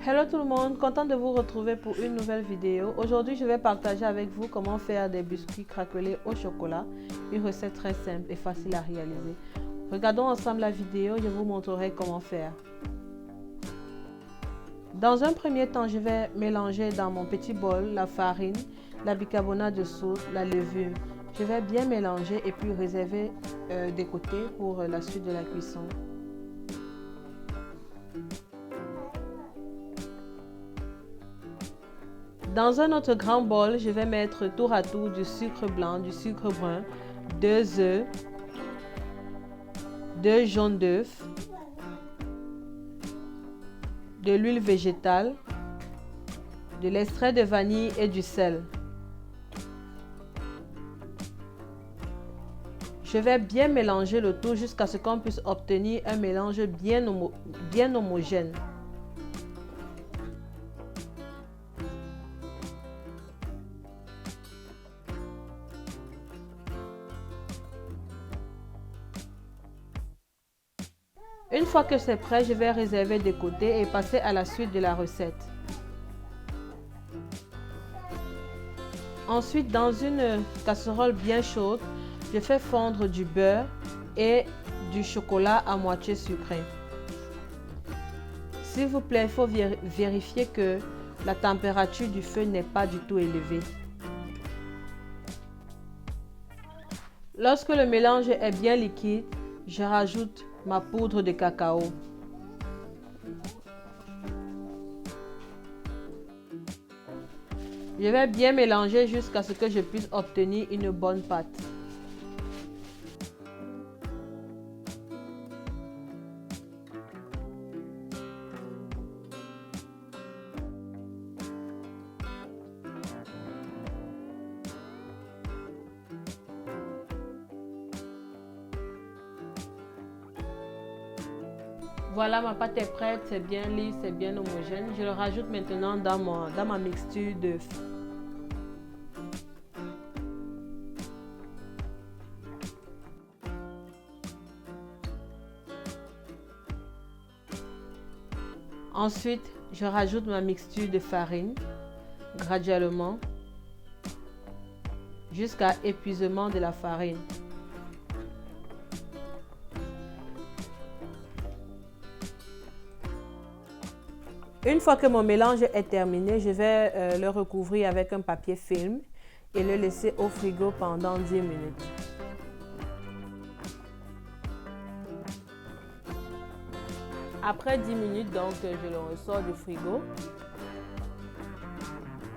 Hello tout le monde, content de vous retrouver pour une nouvelle vidéo. Aujourd'hui, je vais partager avec vous comment faire des biscuits craquelés au chocolat. Une recette très simple et facile à réaliser. Regardons ensemble la vidéo, je vous montrerai comment faire. Dans un premier temps, je vais mélanger dans mon petit bol la farine, la bicarbonate de soude, la levure. Je vais bien mélanger et puis réserver des côtés pour la suite de la cuisson. Dans un autre grand bol, je vais mettre tour à tour du sucre blanc, du sucre brun, 2 œufs, 2 jaunes d'œufs, de l'huile végétale, de l'extrait de vanille et du sel. Je vais bien mélanger le tout jusqu'à ce qu'on puisse obtenir un mélange bien homogène. Une fois que c'est prêt, je vais réserver de côté et passer à la suite de la recette. Ensuite, dans une casserole bien chaude, je fais fondre du beurre et du chocolat à moitié sucré. S'il vous plaît, il faut vérifier que la température du feu n'est pas du tout élevée. Lorsque le mélange est bien liquide, je rajoute ma poudre de cacao. Je vais bien mélanger jusqu'à ce que je puisse obtenir une bonne pâte. Voilà, ma pâte est prête, c'est bien lisse, c'est bien homogène. Je le rajoute maintenant dans ma mixture d'œufs. Ensuite, je rajoute ma mixture de farine graduellement jusqu'à épuisement de la farine. Une fois que mon mélange est terminé, je vais le recouvrir avec un papier film et le laisser au frigo pendant 10 minutes. Après 10 minutes, donc, je le ressors du frigo.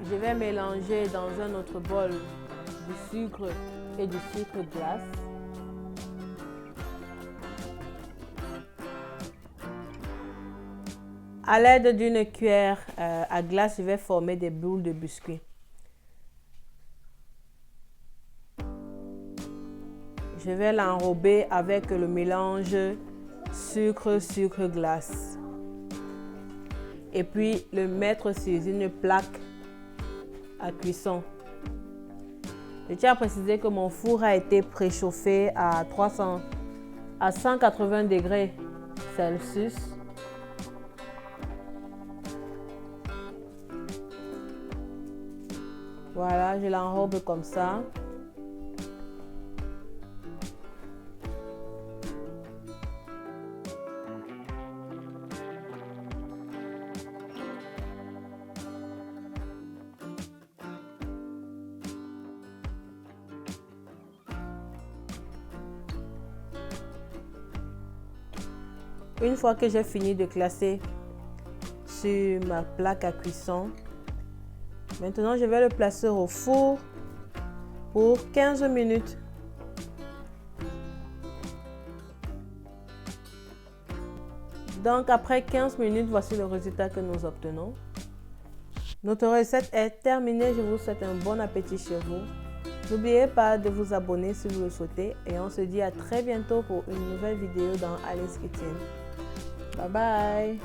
Je vais mélanger dans un autre bol du sucre et du sucre glace. À l'aide d'une cuillère à glace, je vais former des boules de biscuits. Je vais l'enrober avec le mélange sucre-glace. Et puis le mettre sur une plaque à cuisson. Je tiens à préciser que mon four a été préchauffé à 180 degrés Celsius. Voilà, je l'enrobe comme ça. Une fois que j'ai fini de classer sur ma plaque à cuisson, maintenant je vais le placer au four pour 15 minutes. Donc après 15 minutes, voici le résultat que nous obtenons. Notre recette est terminée. Je vous souhaite un bon appétit chez vous. N'oubliez pas de vous abonner si vous le souhaitez et on se dit à très bientôt pour une nouvelle vidéo dans Alice Kitchen. Bye bye!